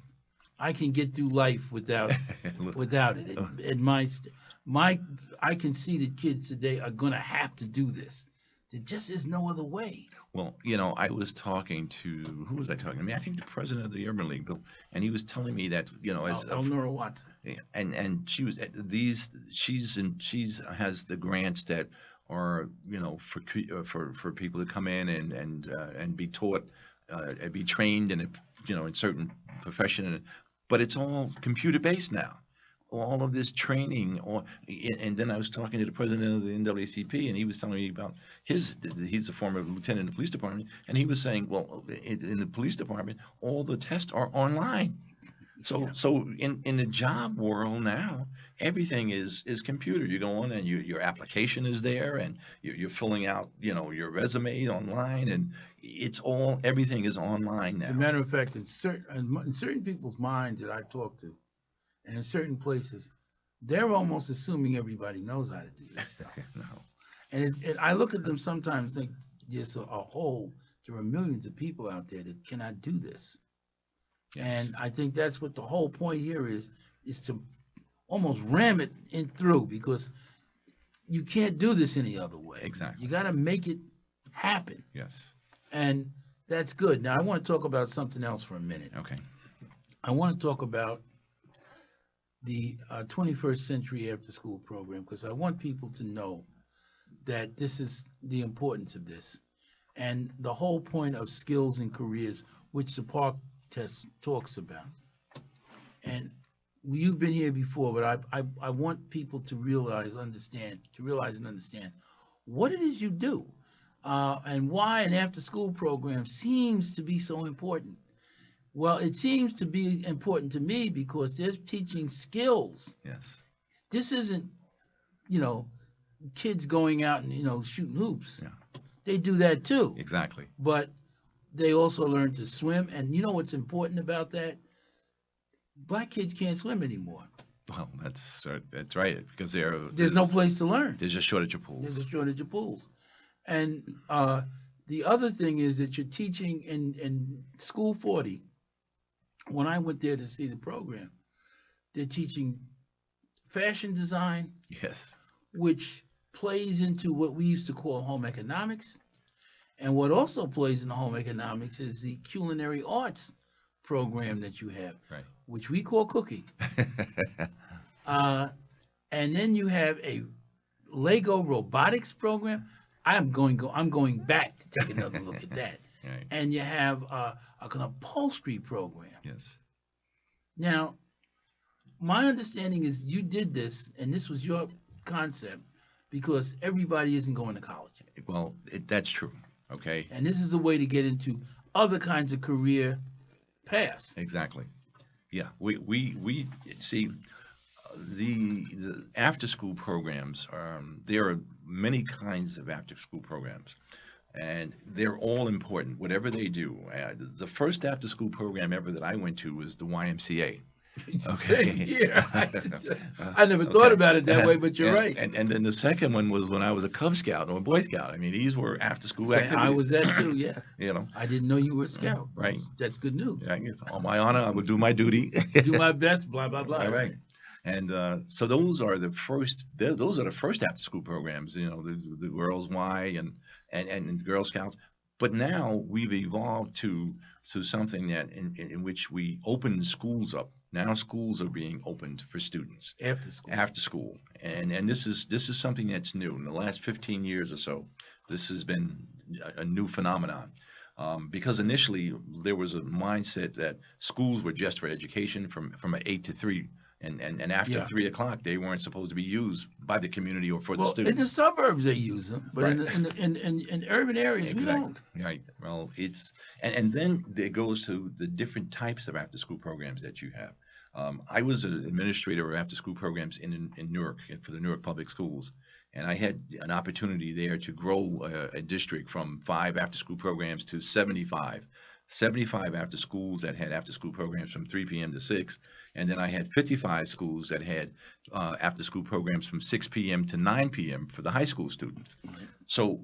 Speaker 1: I can get through life without it. I can see that kids today are going to have to do this. There just is no other way.
Speaker 2: Well, I was talking to, who was I talking to? I think the president of the Urban League, Bill, and he was telling me that,
Speaker 1: Elnora Watson.
Speaker 2: And she was she's has the grants that are, for people to come in and be taught, be trained in in certain profession, but it's all computer based now. All of this training, and then I was talking to the president of the NAACP, and he was telling me about he's a former lieutenant in the police department, and he was saying, well, in the police department, all the tests are online. So in the job world now, everything is computer. You go on and your application is there, and you're filling out your resume online, and everything is online
Speaker 1: As a
Speaker 2: now.
Speaker 1: matter of fact, in certain people's minds that I talk to, and in certain places, they're almost assuming everybody knows how to do this stuff.
Speaker 2: No.
Speaker 1: And I look at them sometimes and think there's a hole. There are millions of people out there that cannot do this.
Speaker 2: Yes.
Speaker 1: And I think that's what the whole point here is to almost ram it in through, because you can't do this any other way.
Speaker 2: Exactly.
Speaker 1: You got to make it happen.
Speaker 2: Yes.
Speaker 1: And that's good. Now, I want to talk about something else for a minute.
Speaker 2: Okay.
Speaker 1: I want to talk about the 21st Century After School Program, because I want people to know that this is the importance of this. And the whole point of skills and careers, which the Park test talks about. And you've been here before, but I want people to realize and understand what it is you do, and why an after-school program seems to be so important. Well, it seems to be important to me because they're teaching skills.
Speaker 2: Yes.
Speaker 1: This isn't, kids going out and, shooting hoops.
Speaker 2: Yeah.
Speaker 1: They do that too.
Speaker 2: Exactly.
Speaker 1: But they also learn to swim. And you know what's important about that? Black kids can't swim anymore.
Speaker 2: Well, that's right, because
Speaker 1: There's no place to learn.
Speaker 2: There's a shortage of pools.
Speaker 1: There's a shortage of pools. And the other thing is that you're teaching in School 40. When I went there to see the program, they're teaching fashion design,
Speaker 2: Yes.
Speaker 1: which plays into what we used to call home economics. And what also plays into home economics is the culinary arts program that you have,
Speaker 2: Right.
Speaker 1: which we call cooking. And then you have a Lego robotics program. I'm going back to take another look at that.
Speaker 2: Right.
Speaker 1: And you have an upholstery program.
Speaker 2: Yes.
Speaker 1: Now, my understanding is you did this, and this was your concept, because everybody isn't going to college.
Speaker 2: Well, that's true. Okay.
Speaker 1: And this is a way to get into other kinds of career paths.
Speaker 2: Exactly. Yeah. We see the after school programs. There are many kinds of after school programs, and they're all important. Whatever they do. The first after school program ever that I went to was the YMCA. Okay.
Speaker 1: Yeah. I never thought about it that way, but you're right.
Speaker 2: And then the second one was when I was a Cub Scout or a Boy Scout. I mean, these were after school activities.
Speaker 1: I was that too, yeah.
Speaker 2: You
Speaker 1: I didn't know you were a scout.
Speaker 2: Right.
Speaker 1: That's good news.
Speaker 2: I guess on my honor, I would do my duty.
Speaker 1: Do my best, blah, blah, blah.
Speaker 2: All right. And so those are the first after school programs, the Girls Y and Girl Scouts. But now we've evolved to something that in which we open schools up. Now schools are being opened for students after school, and this is something that's new in the last 15 years or so. This has been a new phenomenon, because initially there was a mindset that schools were just for education from 8 to 3. And after 3 o'clock, they weren't supposed to be used by the community or for the students.
Speaker 1: In the suburbs, they use them, but
Speaker 2: Right.
Speaker 1: in urban areas, we don't.
Speaker 2: Right. Well, it's and then it goes to the different types of after-school programs that you have. I was an administrator of after-school programs in Newark for the Newark Public Schools, and I had an opportunity there to grow a district from 5 after-school programs to 75 after schools that had after school programs from 3 p.m. to 6. And then I had 55 schools that had after school programs from 6 p.m. to 9 p.m. for the high school students. So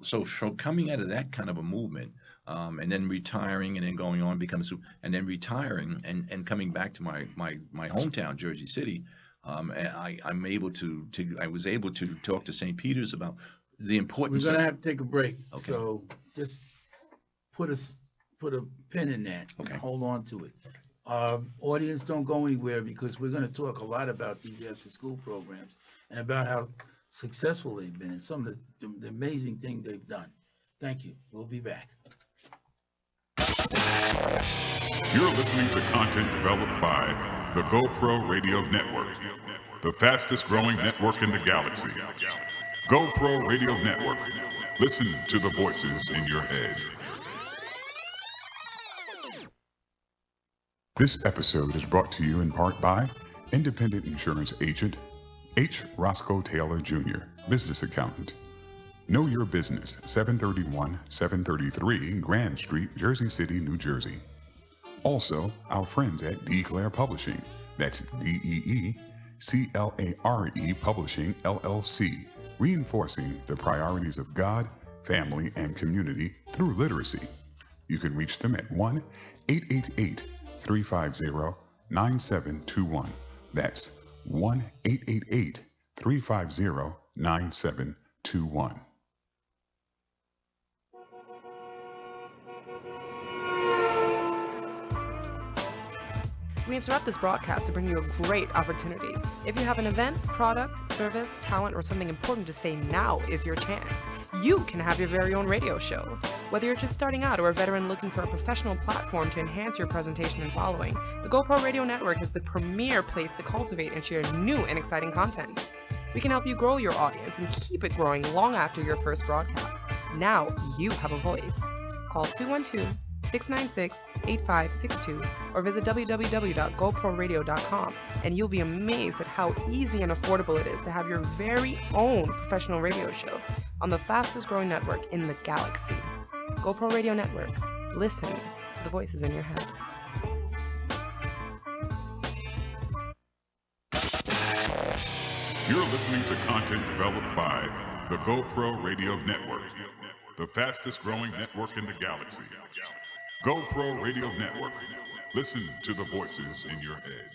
Speaker 2: coming out of that kind of a movement, and then retiring and then going on and then retiring and coming back to my hometown, Jersey City, I was able to talk to St. Peter's about the importance.
Speaker 1: We're gonna have to take a break.
Speaker 2: Okay.
Speaker 1: So just put a pin in that.
Speaker 2: Okay.
Speaker 1: Hold on to it. Audience, don't go anywhere, because we're going to talk a lot about these after-school programs and about how successful they've been and some of the amazing things they've done. Thank you. We'll be back.
Speaker 3: You're listening to content developed by the GoPro Radio Network, the fastest growing network in the galaxy. GoPro Radio Network. Listen to the voices in your head. This episode is brought to you in part by independent insurance agent H. Roscoe Taylor Jr., business accountant. Know Your Business, 733 Grand Street, Jersey City, New Jersey. Also, our friends at Declare Publishing, that's DEECLARE Publishing, LLC, reinforcing the priorities of God, family, and community through literacy. You can reach them at 1-888-350-9721. That's 1-888-350-9721.
Speaker 4: We interrupt this broadcast to bring you a great opportunity. If you have an event, product, service, talent, or something important to say, now is your chance. You can have your very own radio show. Whether you're just starting out or a veteran looking for a professional platform to enhance your presentation and following, the GoPro Radio Network is the premier place to cultivate and share new and exciting content. We can help you grow your audience and keep it growing long after your first broadcast. Now you have a voice. Call 212-696-8562 or visit www.goproradio.com and you'll be amazed at how easy and affordable it is to have your very own professional radio show on the fastest growing network in the galaxy. GoPro Radio Network. Listen to the voices in your head.
Speaker 3: You're listening to content developed by the GoPro Radio Network, the fastest growing network in the galaxy. GoPro Radio Network. Listen to the voices in your head.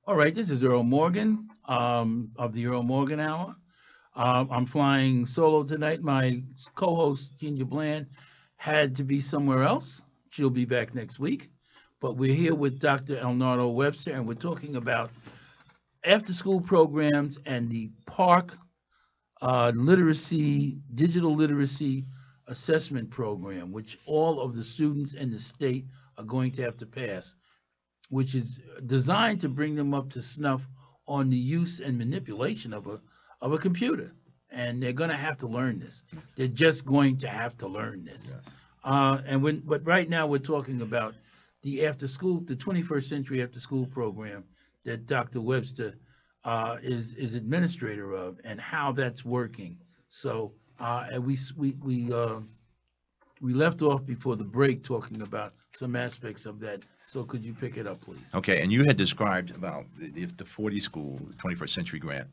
Speaker 1: All right, this is Earl Morgan of the Earl Morgan Hour. I'm flying solo tonight. My co-host, Genia Bland, had to be somewhere else. She'll be back next week. But we're here with Dr. Elnardo Webster, and we're talking about after-school programs and the park digital literacy assessment program, which all of the students in the state are going to have to pass, which is designed to bring them up to snuff on the use and manipulation of a computer. And they're going to have to learn this. They're just going to have to learn this. Yes. But right now we're talking about the 21st century after school program that Dr. Webster is administrator of, and how that's working. So and we left off before the break talking about some aspects of that. So could you pick it up, please?
Speaker 2: Okay, and you had described about the 40 school 21st century grant.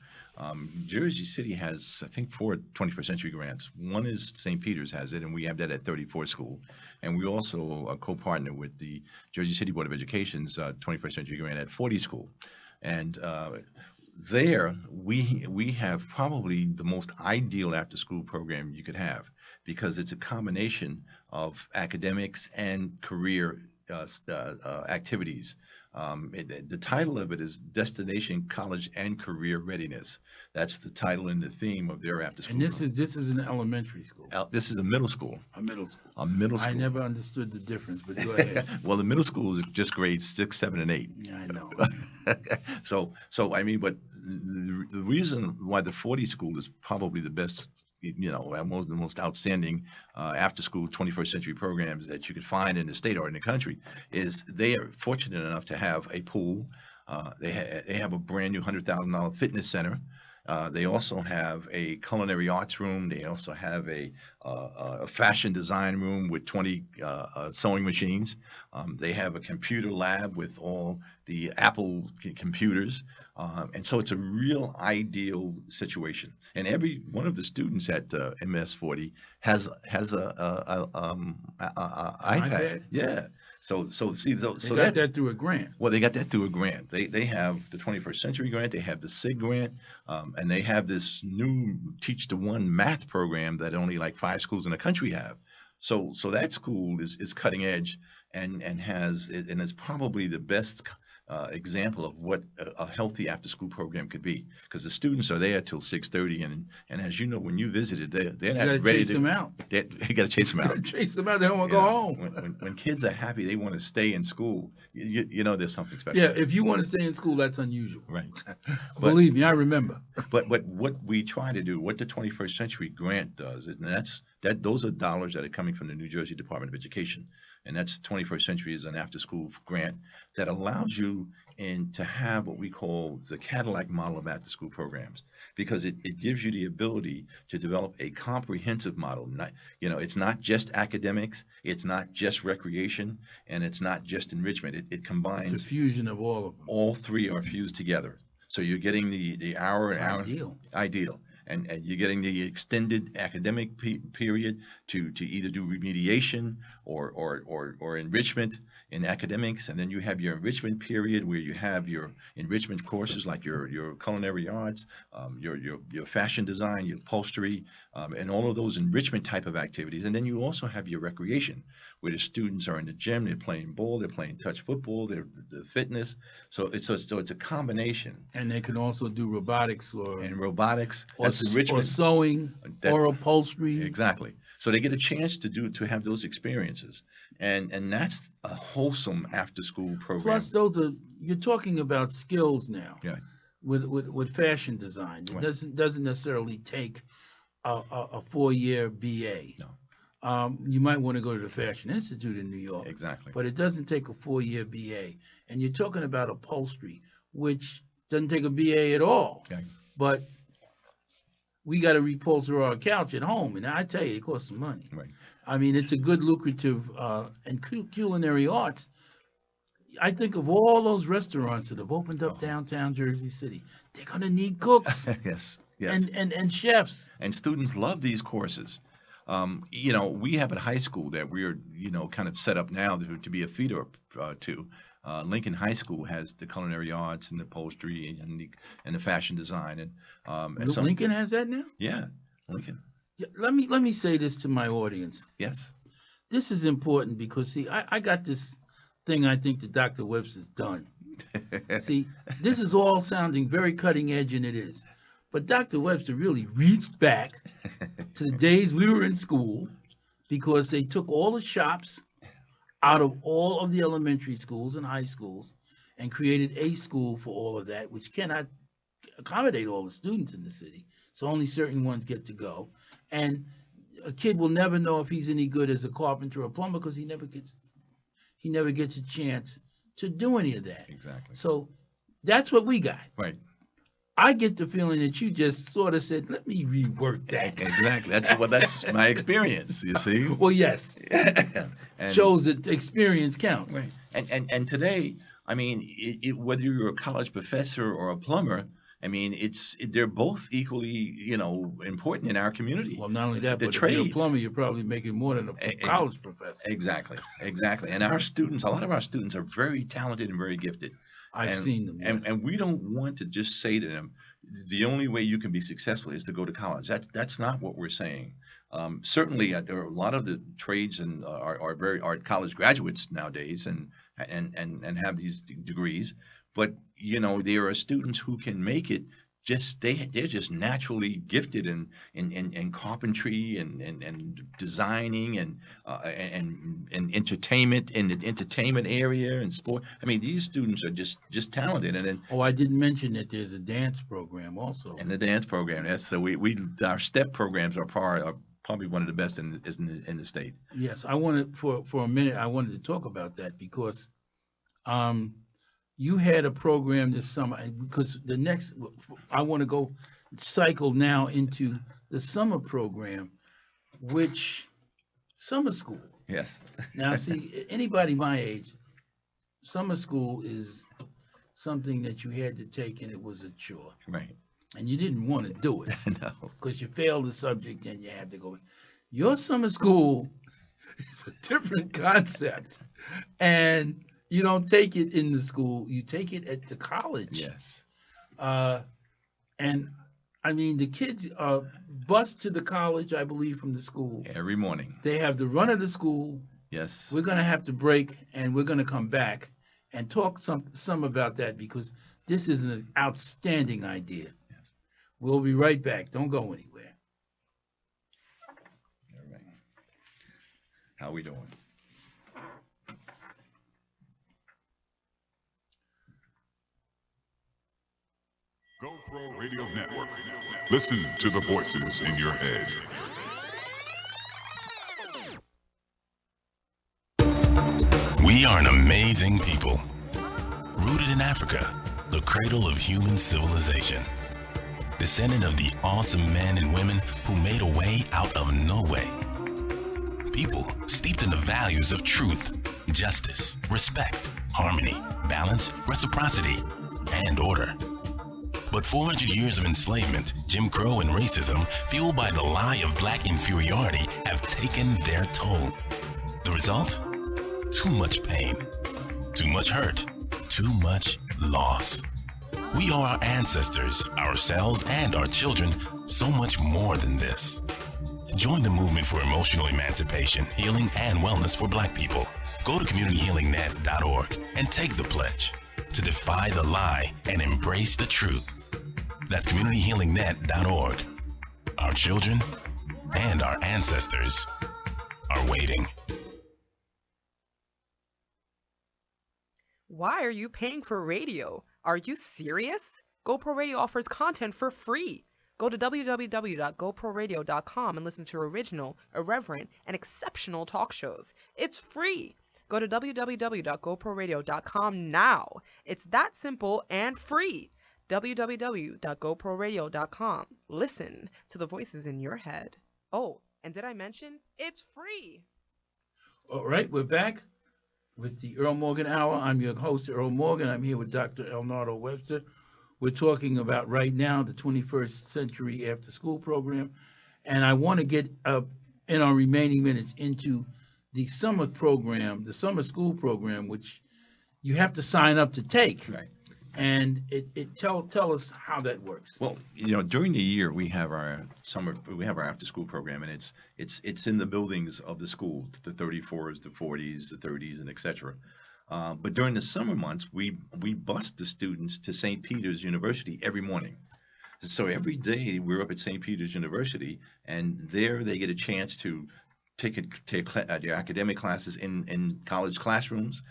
Speaker 2: Jersey City has, I think, 4 21st century grants. One is St. Peter's has it, and we have that at 34 school. And we also co-partner with the Jersey City Board of Education's 21st century grant at 40 school. And there we have probably the most ideal after-school program you could have, because it's a combination of academics and career activities. The title of it is Destination College and Career Readiness. That's the title and the theme of their after-school.
Speaker 1: And this is an elementary school.
Speaker 2: This is a middle school.
Speaker 1: A middle school.
Speaker 2: A middle school.
Speaker 1: I never understood the difference, but go ahead.
Speaker 2: Well, the middle school is just grades 6, 7, and 8.
Speaker 1: Yeah, I know.
Speaker 2: So I mean, but the reason why the 40 school is probably the best, the most outstanding after-school 21st century programs that you could find in the state or in the country is they are fortunate enough to have a pool. They have a brand new $100,000 fitness center. They also have a culinary arts room. They also have a fashion design room with 20 sewing machines. They have a computer lab with all the Apple computers. And so it's a real ideal situation. And every one of the students at MS40 has a iPad. Yeah. So see, they
Speaker 1: got that through a grant.
Speaker 2: Well, they got that through a grant. They have the 21st Century Grant. They have the SIG grant, and they have this new Teach to One math program that only like 5 schools in the country have. So that school is cutting edge and is probably the best example of what a healthy after-school program could be, because the students are there till 6:30, and as you know, when you visited, they're not ready to.
Speaker 1: Chase them out.
Speaker 2: You got to chase them out.
Speaker 1: Chase them out. They don't want to go home.
Speaker 2: When kids are happy, they want to stay in school. You know, there's something special.
Speaker 1: Yeah, if you want to stay in school, that's unusual.
Speaker 2: Right.
Speaker 1: Believe me, I remember.
Speaker 2: But what we try to do, what the 21st Century Grant does, and those are dollars that are coming from the New Jersey Department of Education. and that's 21st Century is an after-school grant that allows you to have what we call the Cadillac model of after-school programs, because it gives you the ability to develop a comprehensive model. It's not just academics, it's not just recreation, and it's not just enrichment. It combines.
Speaker 1: It's a fusion of all of them.
Speaker 2: All three are fused together. So you're getting the hour
Speaker 1: It's
Speaker 2: and hour.
Speaker 1: ideal.
Speaker 2: And you're getting the extended academic period to either do remediation or enrichment in academics, and then you have your enrichment period where you have your enrichment courses like your culinary arts, your fashion design, your upholstery, and all of those enrichment type of activities. And then you also have your recreation, where the students are in the gym, they're playing ball, they're playing touch football, they're the fitness. So it's a combination.
Speaker 1: And they can also do robotics
Speaker 2: And robotics.
Speaker 1: or
Speaker 2: Enrichment.
Speaker 1: or sewing or upholstery.
Speaker 2: Exactly. So they get a chance to have those experiences, and that's a wholesome after school program.
Speaker 1: Plus, you're talking about skills now.
Speaker 2: Yeah.
Speaker 1: With fashion design, it
Speaker 2: Right.
Speaker 1: doesn't necessarily take a 4-year BA.
Speaker 2: No.
Speaker 1: You might want to go to the Fashion Institute in New York.
Speaker 2: Exactly.
Speaker 1: But it doesn't take a 4-year BA. And you're talking about upholstery, which doesn't take a BA at all.
Speaker 2: Okay.
Speaker 1: But we got to reupholster our couch at home, and I tell you, it costs some money.
Speaker 2: Right.
Speaker 1: I mean, it's a good lucrative, and culinary arts. I think of all those restaurants that have opened up downtown Jersey City. They're going to need cooks
Speaker 2: Yes. Yes.
Speaker 1: and chefs.
Speaker 2: And students love these courses. We have a high school that we're, kind of set up now to be a feeder to. Lincoln High School has the culinary arts and the upholstery and the fashion design and some.
Speaker 1: Lincoln has that now?
Speaker 2: Yeah, Lincoln.
Speaker 1: Yeah, let me say this to my audience.
Speaker 2: Yes.
Speaker 1: This is important because, see, I got this thing I think that Dr. Webster's done. See, this is all sounding very cutting edge, and it is. But Dr. Webster really reached back to the days we were in school, because they took all the shops out of all of the elementary schools and high schools and created a school for all of that, which cannot accommodate all the students in the city. So only certain ones get to go. And a kid will never know if he's any good as a carpenter or plumber, because he never gets a chance to do any of that.
Speaker 2: Exactly.
Speaker 1: So that's what we got.
Speaker 2: Right.
Speaker 1: I get the feeling that you just sort of said, let me rework that.
Speaker 2: Exactly. That's my experience, you see.
Speaker 1: Well, yes.
Speaker 2: And,
Speaker 1: Shows that experience counts.
Speaker 2: right. And today, I mean, whether you're a college professor or a plumber, I mean, they're both equally, important in our community.
Speaker 1: Well, not only that,
Speaker 2: The
Speaker 1: but if you're a
Speaker 2: trades.
Speaker 1: plumber, you're probably making more than a college professor.
Speaker 2: Exactly. And a lot of our students are very talented and very gifted.
Speaker 1: I've seen them. Yes.
Speaker 2: And we don't want to just say to them, the only way you can be successful is to go to college. That's not what we're saying. Certainly, there are a lot of the trades and are college graduates nowadays and have these degrees. But there are students who can make it. They're just naturally gifted in carpentry and designing and entertainment in the entertainment area and sport. I mean, these students are just talented. And then
Speaker 1: I didn't mention that there's a dance program also.
Speaker 2: and the dance program. Yes, so our step programs are probably one of the best in the state.
Speaker 1: Yes, I wanted for a minute. I wanted to talk about that because, you had a program this summer, and because I want to go cycle now into the summer program, which summer school.
Speaker 2: Yes.
Speaker 1: Now, see, anybody my age, summer school is something that you had to take, and it was a chore,
Speaker 2: Right.
Speaker 1: and you didn't want to do it
Speaker 2: No.
Speaker 1: because you failed the subject and you had to go. Your summer school is a different concept, and you don't take it in the school, you take it at the college.
Speaker 2: Yes.
Speaker 1: And I mean, the kids are bused to the college, I believe, from the school.
Speaker 2: Every morning.
Speaker 1: They have the run of the school.
Speaker 2: Yes.
Speaker 1: We're going to have to break, and we're going to come back and talk some about that, because this is an outstanding idea.
Speaker 2: Yes.
Speaker 1: We'll be right back. Don't go anywhere.
Speaker 2: All right. How we doing?
Speaker 3: GoPro Radio Network. Listen to the voices in your head.
Speaker 5: We are an amazing people, rooted in Africa, the cradle of human civilization. Descendant of the awesome men and women who made a way out of no way. People steeped in the values of truth, justice, respect, harmony, balance, reciprocity, and order. But 400 years of enslavement, Jim Crow, and racism, fueled by the lie of black inferiority, have taken their toll. The result? Too much pain, too much hurt, too much loss. We owe our ancestors, ourselves, and our children so much more than this. Join the movement for emotional emancipation, healing, and wellness for Black people. Go to communityhealingnet.org and take the pledge to defy the lie and embrace the truth. That's communityhealingnet.org. Our children and our ancestors are waiting.
Speaker 4: Why are you paying for radio? Are you serious? GoPro Radio offers content for free. Go to www.goproradio.com and listen to original, irreverent, and exceptional talk shows. It's free. Go to www.goproradio.com now. It's that simple and free. www.goproradio.com. Listen to the voices in your head. Oh, and did I mention it's free?
Speaker 1: All right, we're back with the Earl Morgan Hour. I'm your host, Earl Morgan. I'm here with Dr. Elnardo Webster. We're talking about right now the 21st Century After School Program. And I want to get in our remaining minutes into the summer program, the summer school program, which you have to sign up to take.
Speaker 2: Right.
Speaker 1: And tell us how that works.
Speaker 2: Well, during the year we have our after school program, and it's in the buildings of the school, the 34s, the 40s, the 30s, and etc. But during the summer months, we bus the students to St. Peter's University every morning. So every day we're up at St. Peter's University, and there they get a chance to take their academic classes in college classrooms.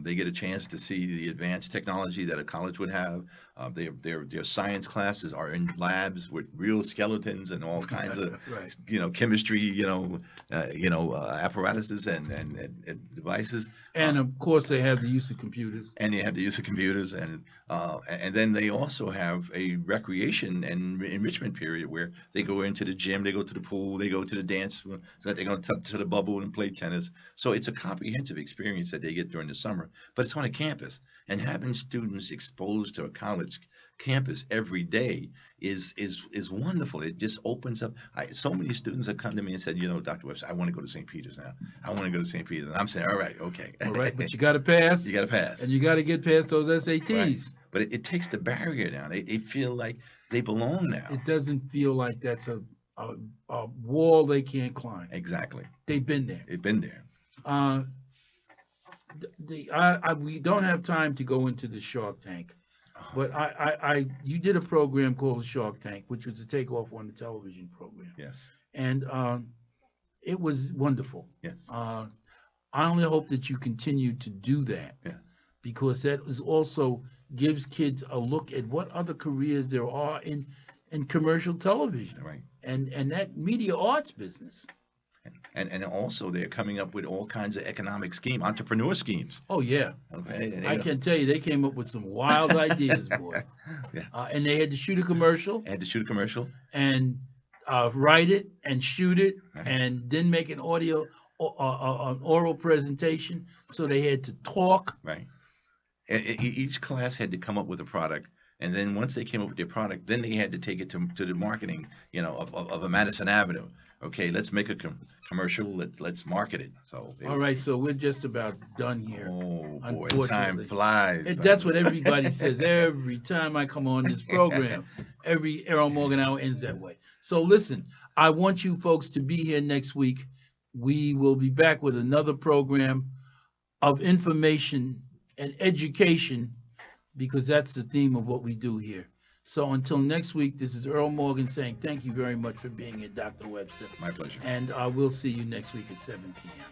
Speaker 2: They get a chance to see the advanced technology that a college would have. Their science classes are in labs with real skeletons and all kinds of,
Speaker 1: Right.
Speaker 2: Chemistry, apparatuses and devices.
Speaker 1: And of course, they have the use of computers.
Speaker 2: And they have the use of computers, and then they also have a recreation and enrichment period where they go into the gym, they go to the pool, they go to the dance, so that they go to the bubble and play tennis. So it's a comprehensive experience that they get during the summer, but it's on a campus. And having students exposed to a college campus every day is wonderful. It just opens up. So many students have come to me and said, Dr. Webster, I want to go to St. Peter's now. I want to go to St. Peter's. And I'm saying, all right, okay.
Speaker 1: All right, but you got to pass.
Speaker 2: You got to pass.
Speaker 1: And you got to get past those SATs.
Speaker 2: Right. But it takes the barrier down. They feel like they belong now.
Speaker 1: It doesn't feel like that's a wall they can't climb.
Speaker 2: Exactly.
Speaker 1: They've been there.
Speaker 2: They've been there.
Speaker 1: We don't have time to go into the Shark Tank, but you did a program called Shark Tank, which was a takeoff on the television program.
Speaker 2: Yes.
Speaker 1: And it was wonderful.
Speaker 2: Yes.
Speaker 1: I only hope that you continue to do that.
Speaker 2: Yeah.
Speaker 1: Because that is also gives kids a look at what other careers there are in commercial television.
Speaker 2: Right.
Speaker 1: And that media arts business.
Speaker 2: And also they're coming up with all kinds of economic entrepreneur schemes.
Speaker 1: Oh yeah.
Speaker 2: Okay.
Speaker 1: I can tell you they came up with some wild ideas, boy.
Speaker 2: Yeah.
Speaker 1: And they had to shoot a commercial. And write it and shoot it,
Speaker 2: right.
Speaker 1: And then make an an oral presentation. So they had to talk.
Speaker 2: Right. Each class had to come up with a product. And then once they came up with their product, then they had to take it to the marketing, of a Madison Avenue. Okay, let's make a commercial. Let's market it. So
Speaker 1: all right, so we're just about done here.
Speaker 2: Oh boy,
Speaker 1: unfortunately.
Speaker 2: time flies.
Speaker 1: That's what everybody says every time I come on this program. Every Earl Morgan Hour ends that way. So listen, I want you folks to be here next week. We will be back with another program of information and education, because that's the theme of what we do here. So until next week, this is Earl Morgan saying thank you very much for being here, Dr. Webster.
Speaker 2: My pleasure.
Speaker 1: And we'll see you next week at 7 p.m.